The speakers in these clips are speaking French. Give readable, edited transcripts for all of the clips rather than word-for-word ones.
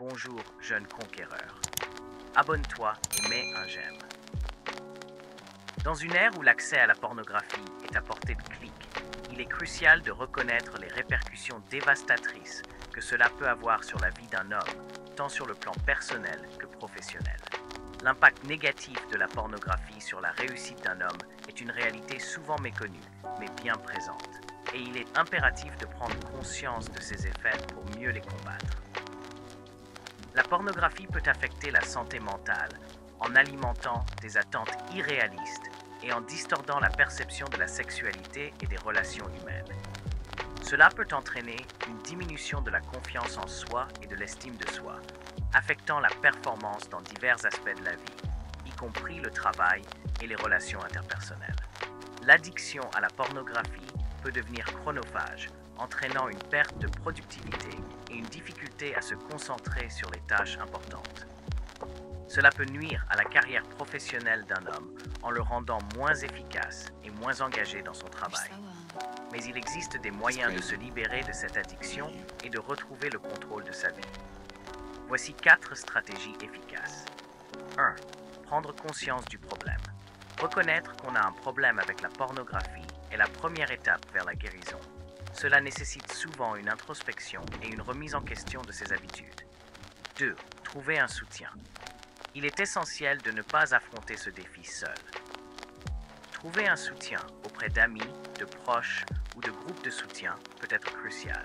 Bonjour, jeune conquéreur. Abonne-toi et mets un j'aime. Dans une ère où l'accès à la pornographie est à portée de clic, il est crucial de reconnaître les répercussions dévastatrices que cela peut avoir sur la vie d'un homme, tant sur le plan personnel que professionnel. L'impact négatif de la pornographie sur la réussite d'un homme est une réalité souvent méconnue, mais bien présente, et il est impératif de prendre conscience de ses effets pour mieux les combattre. La pornographie peut affecter la santé mentale en alimentant des attentes irréalistes et en distordant la perception de la sexualité et des relations humaines. Cela peut entraîner une diminution de la confiance en soi et de l'estime de soi, affectant la performance dans divers aspects de la vie, y compris le travail et les relations interpersonnelles. L'addiction à la pornographie peut devenir chronophage, entraînant une perte de productivité et une difficulté à se concentrer sur les tâches importantes. Cela peut nuire à la carrière professionnelle d'un homme en le rendant moins efficace et moins engagé dans son travail. Mais il existe des moyens de se libérer de cette addiction et de retrouver le contrôle de sa vie. Voici 4 stratégies efficaces. 1. Prendre conscience du problème. Reconnaître qu'on a un problème avec la pornographie est la première étape vers la guérison. Cela nécessite souvent une introspection et une remise en question de ses habitudes. 2. Trouver un soutien. Il est essentiel de ne pas affronter ce défi seul. Trouver un soutien auprès d'amis, de proches ou de groupes de soutien peut être crucial.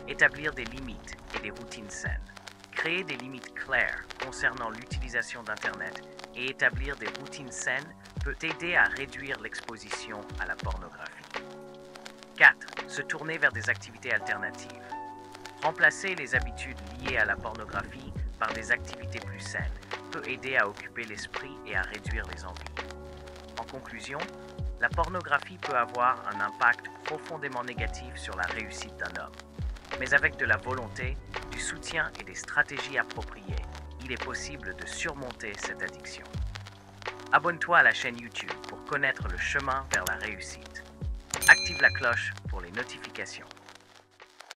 Établir des limites et des routines saines. Créer des limites claires concernant l'utilisation d'Internet et établir des routines saines peut aider à réduire l'exposition à la pornographie. 4. Se tourner vers des activités alternatives. Remplacer les habitudes liées à la pornographie par des activités plus saines peut aider à occuper l'esprit et à réduire les envies. En conclusion, la pornographie peut avoir un impact profondément négatif sur la réussite d'un homme. Mais avec de la volonté, du soutien et des stratégies appropriées, il est possible de surmonter cette addiction. Abonne-toi à la chaîne YouTube pour connaître le chemin vers la réussite. Active la cloche pour les notifications.